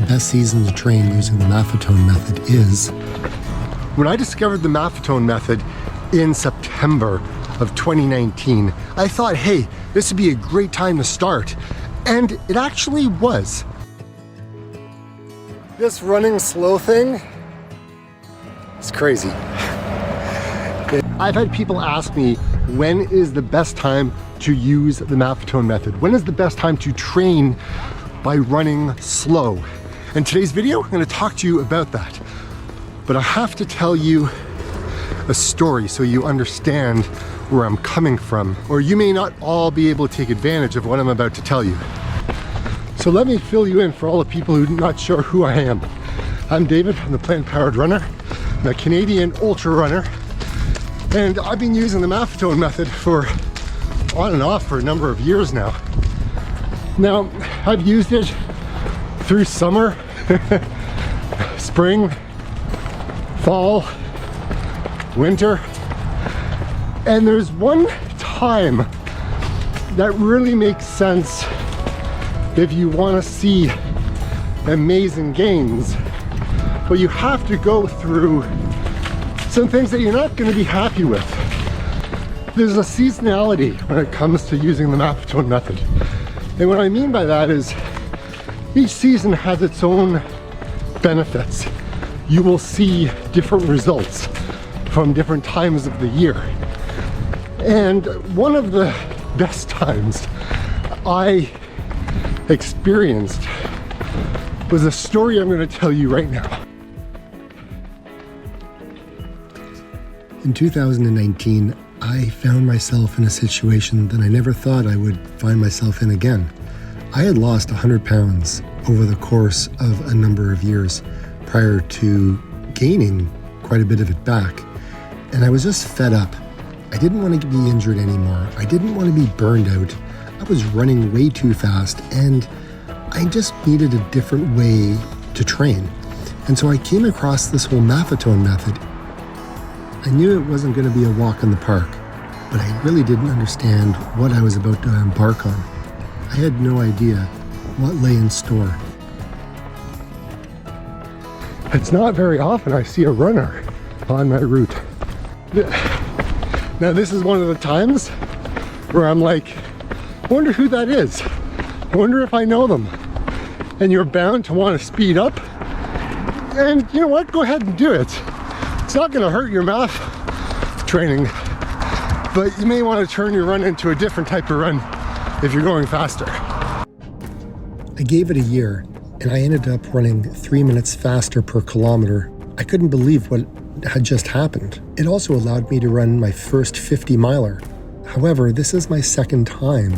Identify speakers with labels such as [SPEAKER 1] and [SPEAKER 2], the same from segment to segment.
[SPEAKER 1] the best season to train using the Maffetone method is... When I discovered the Maffetone method in September of 2019, I thought, hey, this would be a great time to start. And it actually was. This running slow thing is crazy. I've had people ask me, when is the best time to use the Maffetone method? When is the best time to train by running slow? In today's video, I'm going to talk to you about that. But I have to tell you a story so you understand where I'm coming from, or you may not all be able to take advantage of what I'm about to tell you. So let me fill you in for all the people who are not sure who I am. I'm David, I'm the plant-powered runner. I'm a Canadian ultra runner. And I've been using the Maffetone method for on and off for a number of years now. Now, I've used it through summer, spring, fall, winter, and there's one time that really makes sense if you want to see amazing gains, but you have to go through some things that you're not going to be happy with. There's a seasonality when it comes to using the Maffetone method. And what I mean by that is each season has its own benefits. You will see different results from different times of the year. And one of the best times I experienced was a story I'm going to tell you right now. In 2019, I found myself in a situation that I never thought I would find myself in again. I had lost 100 pounds over the course of a number of years prior to gaining quite a bit of it back. And I was just fed up. I didn't want to be injured anymore. I didn't want to be burned out. I was running way too fast and I just needed a different way to train. And so I came across this whole Maffetone method. I knew it wasn't going to be a walk in the park, but I really didn't understand what I was about to embark on. I had no idea what lay in store. It's not very often I see a runner on my route. Now this is one of the times where I'm like, I wonder who that is. I wonder if I know them. And you're bound to want to speed up. And you know what? Go ahead and do it. It's not going to hurt your math training, but you may want to turn your run into a different type of run if you're going faster. I gave it a year and I ended up running 3 minutes faster per kilometer. I couldn't believe what had just happened. It also allowed me to run my first 50 miler. However, this is my second time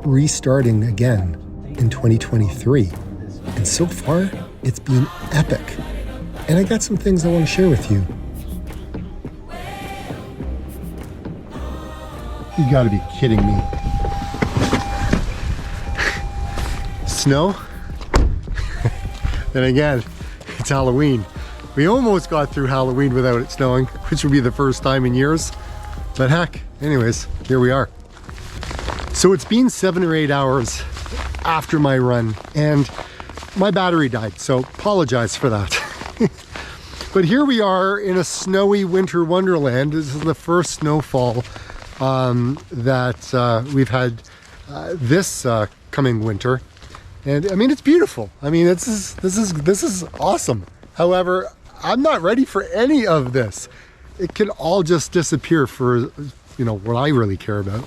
[SPEAKER 1] restarting again in 2023. And so far, it's been epic. And I got some things I want to share with you. You gotta be kidding me. Snow? Then again, it's Halloween. We almost got through Halloween without it snowing, which would be the first time in years. But heck, anyways, here we are. So it's been 7 or 8 hours after my run and my battery died, so apologize for that. But here we are in a snowy winter wonderland. This is the first snowfall that we've had this coming winter, and I mean it's beautiful. I mean this is awesome. However, I'm not ready for any of this. It can all just disappear for what I really care about.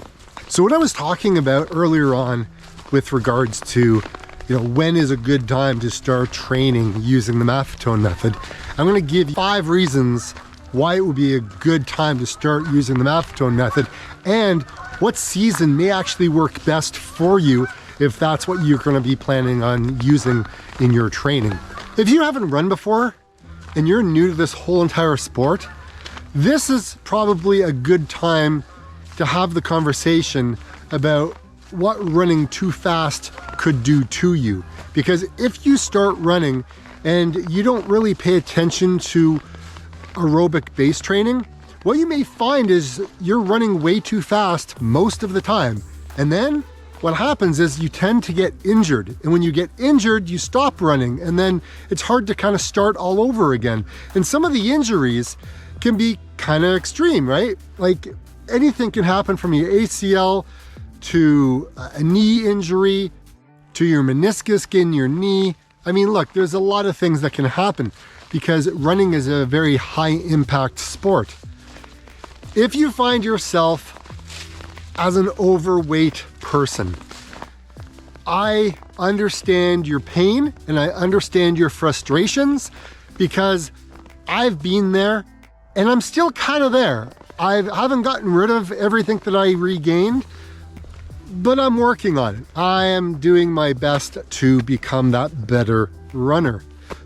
[SPEAKER 1] So what I was talking about earlier on with regards to when is a good time to start training using the Maffetone method, I'm going to give you 5 reasons why it would be a good time to start using the Maffetone method and what season may actually work best for you if that's what you're going to be planning on using in your training. If you haven't run before and you're new to this whole entire sport, this is probably a good time to have the conversation about what running too fast could do to you. Because if you start running and you don't really pay attention to aerobic base training, what you may find is you're running way too fast most of the time. And then what happens is you tend to get injured. And when you get injured, you stop running, and then it's hard to kind of start all over again. And some of the injuries can be kind of extreme, right? Like anything can happen from your ACL to a knee injury to your meniscus in your knee. I mean, look, there's a lot of things that can happen because running is a very high impact sport. If you find yourself as an overweight person, I understand your pain and I understand your frustrations because I've been there and I'm still kind of there. I haven't gotten rid of everything that I regained, but I'm working on it. I am doing my best to become that better runner.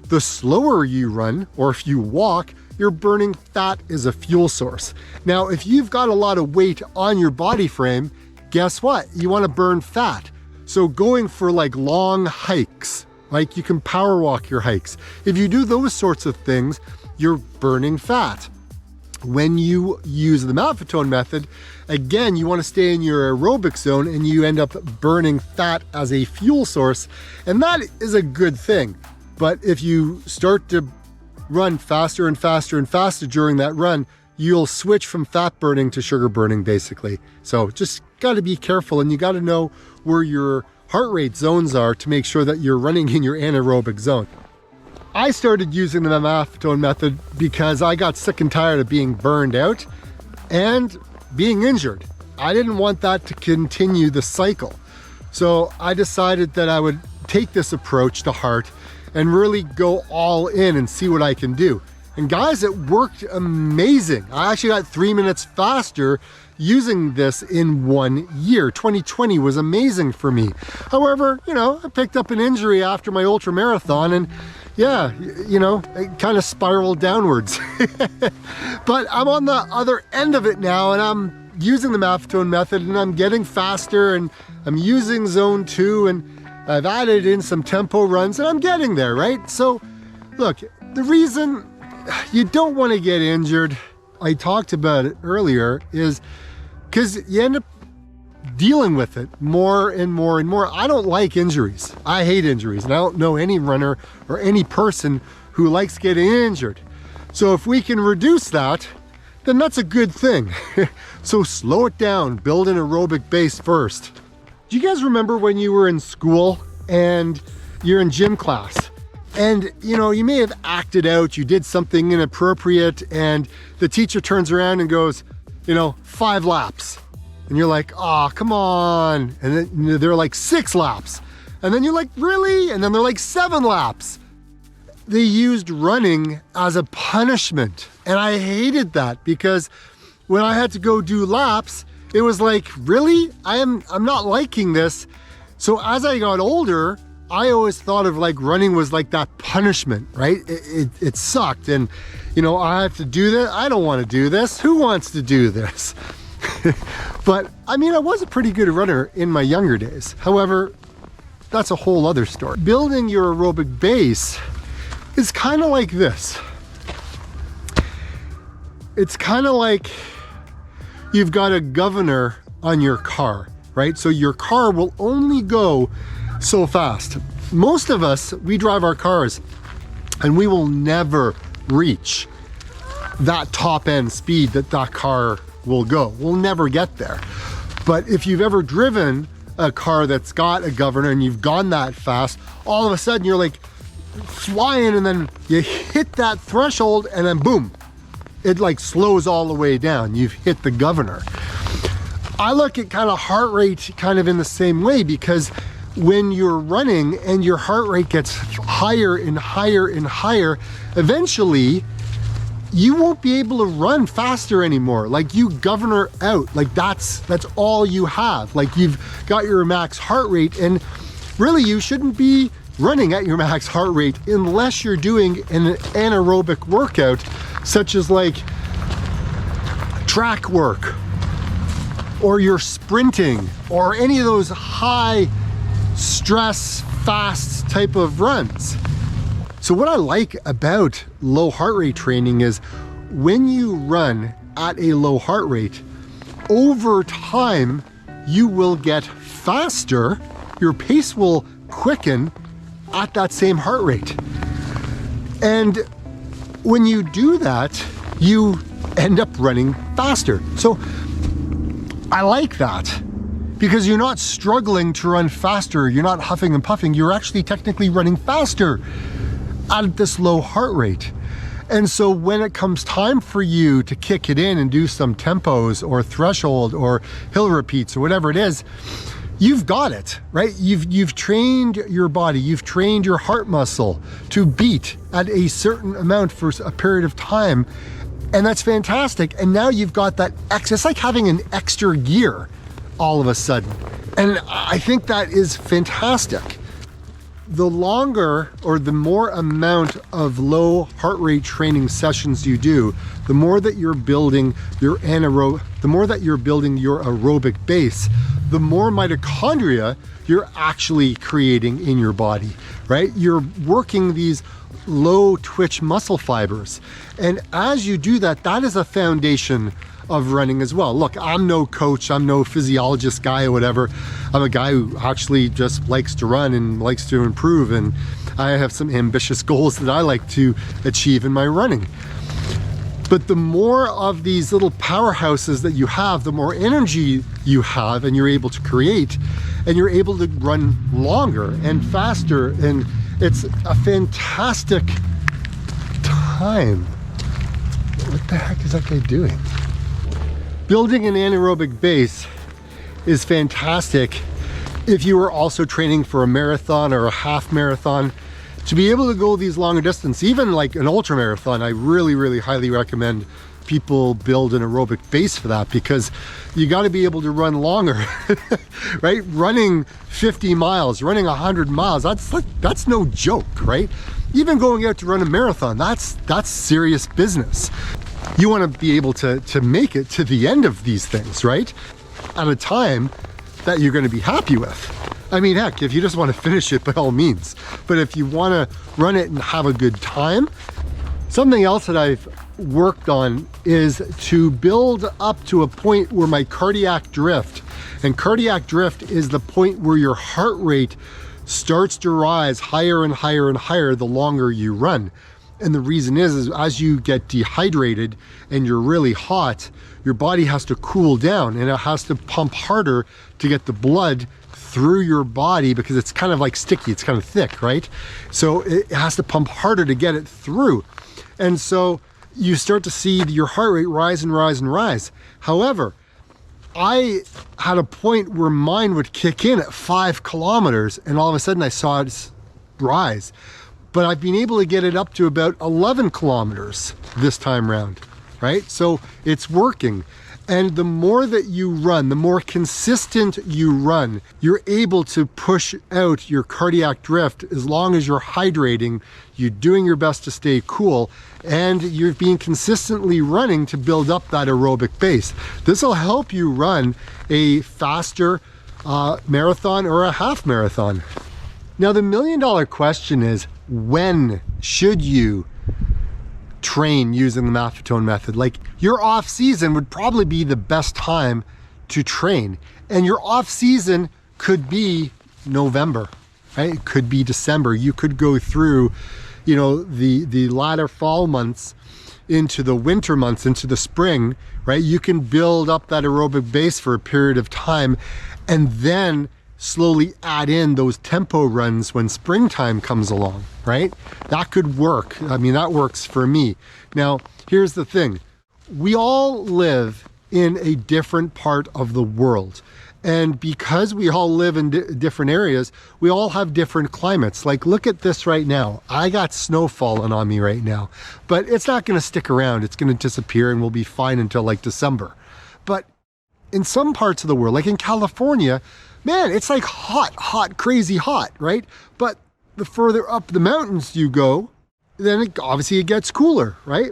[SPEAKER 1] The slower you run, or if you walk, you're burning fat as a fuel source. Now, if you've got a lot of weight on your body frame, guess what? You want to burn fat. So going for like long hikes, like you can power walk your hikes. If you do those sorts of things, you're burning fat. When you use the Maffetone method, again, you want to stay in your aerobic zone and you end up burning fat as a fuel source. And that is a good thing. But if you start to run faster and faster and faster during that run, you'll switch from fat burning to sugar burning, basically. So just got to be careful, and you got to know where your heart rate zones are to make sure that you're running in your anaerobic zone. I started using the Maffetone method because I got sick and tired of being burned out and being injured. I didn't want that to continue the cycle. So I decided that I would take this approach to heart and really go all in and see what I can do. And guys, it worked amazing. I actually got 3 minutes faster using this in 1 year. 2020 was amazing for me. However, I picked up an injury after my ultra marathon, and yeah, it kind of spiraled downwards. But I'm on the other end of it now, and I'm using the Maffetone method, and I'm getting faster, and I'm using zone 2, and I've added in some tempo runs, and I'm getting there, right? So look, the reason you don't want to get injured, I talked about it earlier, is because you end up dealing with it more and more and more. I don't like injuries. I hate injuries, and I don't know any runner or any person who likes getting injured. So if we can reduce that, then that's a good thing. So slow it down, build an aerobic base first. Do you guys remember when you were in school and you're in gym class and you may have acted out, you did something inappropriate, and the teacher turns around and goes, 5 laps. And you're like, oh, come on. And then they're like 6 laps. And then you're like, really? And then they're like 7 laps. They used running as a punishment. And I hated that because when I had to go do laps, it was like, really? I'm not liking this. So as I got older, I always thought of like running was like that punishment, right? It sucked. And I have to do this. I don't want to do this. Who wants to do this? But I was a pretty good runner in my younger days. However, that's a whole other story. Building your aerobic base is kind of like this. It's kind of like you've got a governor on your car, right? So your car will only go so fast. Most of us, we drive our cars and we will never reach that top end speed that car will go. We'll never get there. But if you've ever driven a car that's got a governor and you've gone that fast, all of a sudden you're like flying, and then you hit that threshold and then boom, it like slows all the way down. You've hit the governor. I look at kind of heart rate kind of in the same way, because when you're running and your heart rate gets higher and higher and higher, eventually you won't be able to run faster anymore. Like you governor out, like that's all you have. Like you've got your max heart rate, and really you shouldn't be running at your max heart rate unless you're doing an anaerobic workout, such as like track work, or you're sprinting, or any of those high stress, fast type of runs. So what I like about low heart rate training is when you run at a low heart rate, over time, you will get faster, your pace will quicken at that same heart rate. And when you do that, you end up running faster. So I like that, because you're not struggling to run faster. You're not huffing and puffing. You're actually technically running faster at this low heart rate. And so when it comes time for you to kick it in and do some tempos or threshold or hill repeats or whatever it is, you've got it, right? You've trained your body, you've trained your heart muscle to beat at a certain amount for a period of time. And that's fantastic. And now you've got that it's like having an extra gear all of a sudden. And I think that is fantastic. The longer or the more amount of low heart rate training sessions you do, the more that you're building your aerobic base, the more mitochondria you're actually creating in your body, right? You're working these low twitch muscle fibers. And as you do that, that is a foundation of running as well. Look, I'm no coach, I'm no physiologist guy or whatever. I'm a guy who actually just likes to run and likes to improve, and I have some ambitious goals that I like to achieve in my running. But the more of these little powerhouses that you have, the more energy you have and you're able to create, and you're able to run longer and faster, and it's a fantastic time. What the heck is that guy doing? Building an anaerobic base is fantastic if you are also training for a marathon or a half marathon. To be able to go these longer distance, even like an ultra marathon, I really, really highly recommend people build an aerobic base for that, because you got to be able to run longer, right? Running 50 miles, running 100 miles, that's no joke, right? Even going out to run a marathon, that's serious business. You want to be able to make it to the end of these things, right? At a time that you're going to be happy with. I mean, heck, if you just want to finish it, by all means. But if you want to run it and have a good time, something else that I've worked on is to build up to a point where my cardiac drift, and cardiac drift is the point where your heart rate starts to rise higher and higher and higher the longer you run. And the reason is as you get dehydrated and you're really hot, your body has to cool down and it has to pump harder to get the blood through your body, because it's kind of like sticky, it's kind of thick, right? So it has to pump harder to get it through. And so you start to see your heart rate rise and rise and rise. However, I had a point where mine would kick in at 5 kilometers and all of a sudden I saw it rise. But I've been able to get it up to about 11 kilometers this time round, right? So it's working. And the more that you run, the more consistent you run, you're able to push out your cardiac drift as long as you're hydrating, you're doing your best to stay cool, and you're being consistently running to build up that aerobic base. This will help you run a faster marathon or a half marathon. Now, the $1 million question is, when should you train using the Maffetone method? Like, your off season would probably be the best time to train, and your off season could be November, right? It could be December. You could go through, you know, the latter fall months into the winter months, into the spring, right? You can build up that aerobic base for a period of time and then slowly add in those tempo runs when springtime comes along, right? That could work. I mean, that works for me. Now, here's the thing. We all live in a different part of the world. And because we all live in different areas, we all have different climates. Like, look at this right now. I got snow falling on me right now, but it's not going to stick around. It's going to disappear and we'll be fine until like December. But in some parts of the world, like in California, man, it's like hot, crazy hot, right? But the further up the mountains you go, then obviously it gets cooler, right?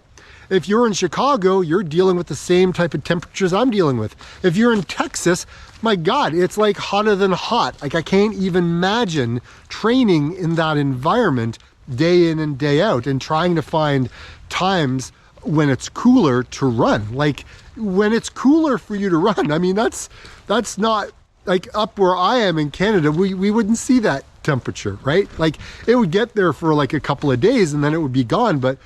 [SPEAKER 1] If you're in Chicago, you're dealing with the same type of temperatures I'm dealing with. If you're in Texas, my God, it's like hotter than hot. Like, I can't even imagine training in that environment day in and day out and trying to find times when it's cooler to run. Like, when it's cooler for you to run, I mean, that's not like up where I am in Canada, we wouldn't see that temperature, right? Like it would get there for like a couple of days and then it would be gone, but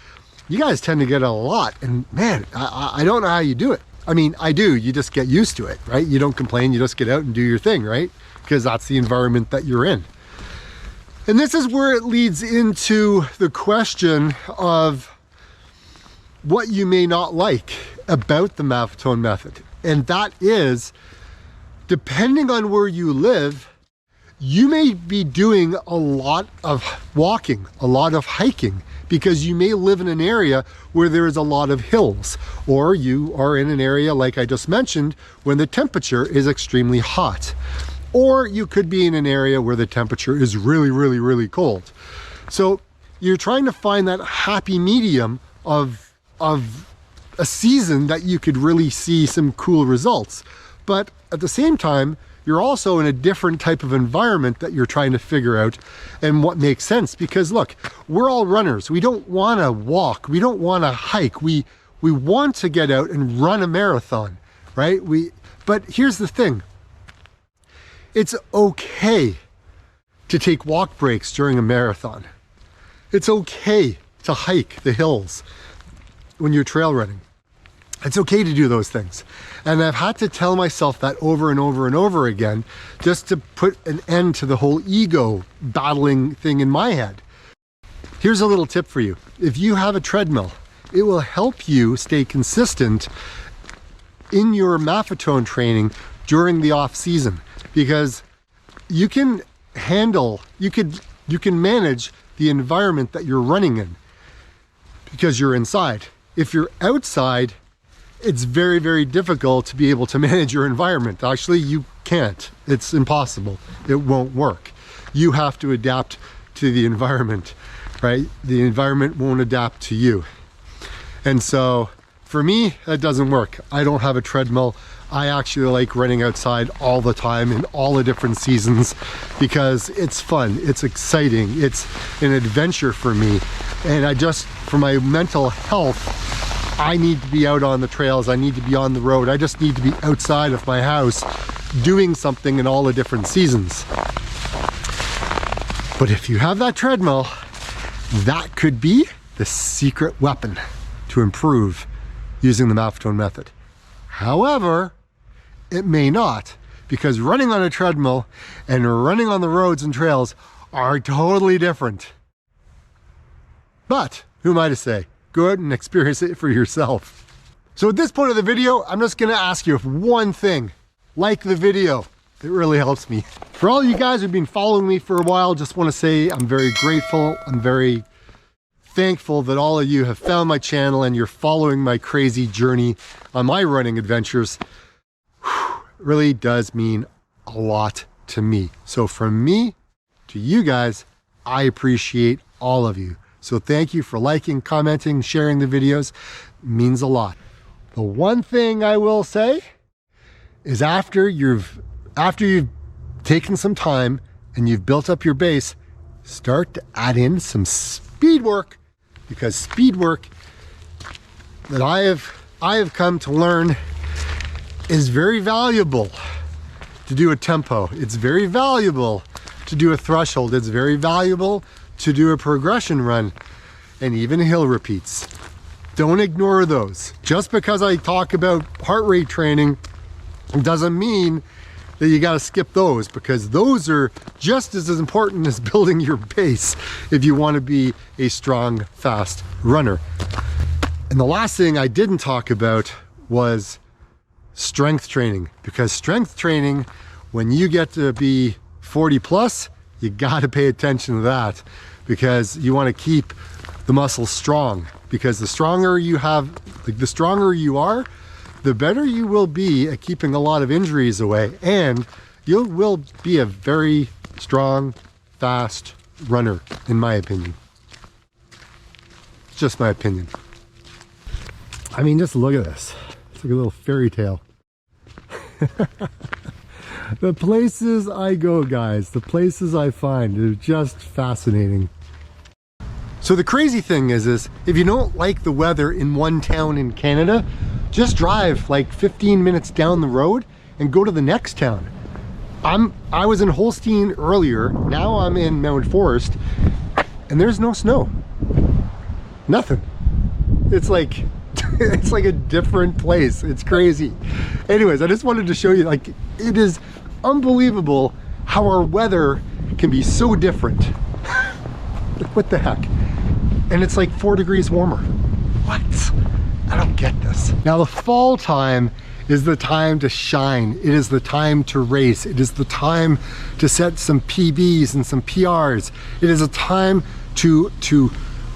[SPEAKER 1] you guys tend to get a lot. And man, I don't know how you do it. I mean, I do, you just get used to it, right? You don't complain, you just get out and do your thing, right? Because that's the environment that you're in. And this is where it leads into the question of what you may not like about the Maffetone method. And that is, depending on where you live, you may be doing a lot of walking, a lot of hiking, because you may live in an area where there is a lot of hills, or you are in an area like I just mentioned when the temperature is extremely hot, or you could be in an area where the temperature is really, really, really cold. So you're trying to find that happy medium of a season that you could really see some cool results. But at the same time, you're also in a different type of environment that you're trying to figure out and what makes sense. Because look, we're all runners. We don't want to walk. We don't want to hike. We want to get out and run a marathon, right? But here's the thing. It's okay to take walk breaks during a marathon. It's okay to hike the hills when you're trail running. It's okay to do those things. And I've had to tell myself that over and over and over again, just to put an end to the whole ego battling thing in my head. Here's a little tip for you. If you have a treadmill, it will help you stay consistent in your Maffetone training during the off season, because you can manage the environment that you're running in because you're inside. If you're outside, it's very, very difficult to be able to manage your environment. Actually, you can't. It's impossible. It won't work. You have to adapt to the environment, right? The environment won't adapt to you. And so for me, that doesn't work. I don't have a treadmill. I actually like running outside all the time in all the different seasons because it's fun, it's exciting, it's an adventure for me. And for my mental health, I need to be out on the trails, I need to be on the road, I just need to be outside of my house doing something in all the different seasons. But if you have that treadmill, that could be the secret weapon to improve using the Maffetone method. However, it may not, because running on a treadmill and running on the roads and trails are totally different. But who am I to say? Go out and experience it for yourself. So at this point of the video, I'm just gonna ask you one thing. Like the video, it really helps me. For all you guys who've been following me for a while, just wanna say I'm very grateful. I'm very thankful that all of you have found my channel and you're following my crazy journey on my running adventures. It really does mean a lot to me. So from me to you guys, I appreciate all of you. So thank you for liking, commenting, sharing the videos. It means a lot. The one thing I will say is after you've taken some time and you've built up your base, start to add in some speed work, because speed work that I have come to learn is very valuable to do a tempo. It's very valuable to do a threshold. It's very valuable to do a progression run and even hill repeats. Don't ignore those. Just because I talk about heart rate training doesn't mean that you got to skip those, because those are just as important as building your base if you want to be a strong, fast runner. And the last thing I didn't talk about was strength training, because strength training, when you get to be 40 plus, you got to pay attention to that, because you want to keep the muscles strong, because the stronger you have, like the stronger you are, the better you will be at keeping a lot of injuries away, and you will be a very strong, fast runner, in my opinion. It's just my opinion. I mean, just look at this. It's like a little fairy tale. The places I go, guys, the places I find, they're just fascinating. So the crazy thing is if you don't like the weather in one town in Canada, just drive like 15 minutes down the road and go to the next town. I was in Holstein earlier, now I'm in Mount Forest, and there's no snow. Nothing. It's like it's like a different place. It's crazy. Anyways, I just wanted to show you, like, it is unbelievable how our weather can be so different. Like, what the heck? And it's like 4 degrees warmer. What? I don't get this. Now the fall time is the time to shine. It is the time to race. It is the time to set some PBs and some PRs. It is a time to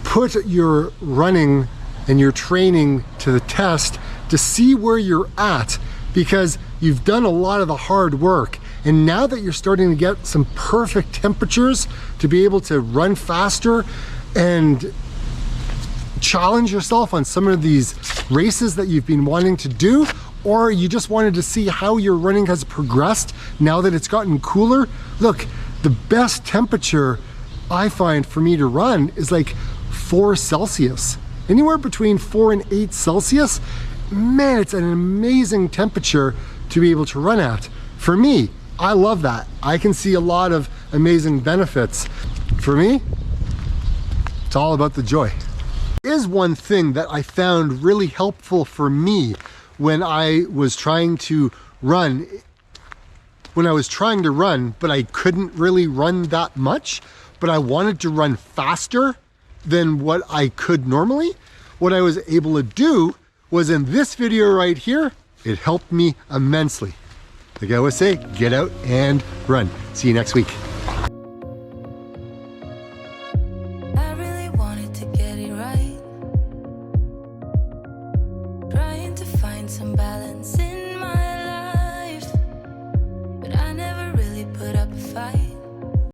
[SPEAKER 1] put your running and your training to the test, to see where you're at, because you've done a lot of the hard work. And now that you're starting to get some perfect temperatures to be able to run faster and challenge yourself on some of these races that you've been wanting to do, or you just wanted to see how your running has progressed now that it's gotten cooler. Look, the best temperature I find for me to run is like 4 Celsius. Anywhere between 4 and 8 Celsius, man, it's an amazing temperature to be able to run at. For me, I love that. I can see a lot of amazing benefits. For me, it's all about the joy. Is one thing that I found really helpful for me when I was trying to run, but I couldn't really run that much, but I wanted to run faster than what I could normally. What I was able to do was, in this video right here, it helped me immensely. Like I always say, get out and run. See you next week.
[SPEAKER 2] I really wanted to get it right, trying to find some balance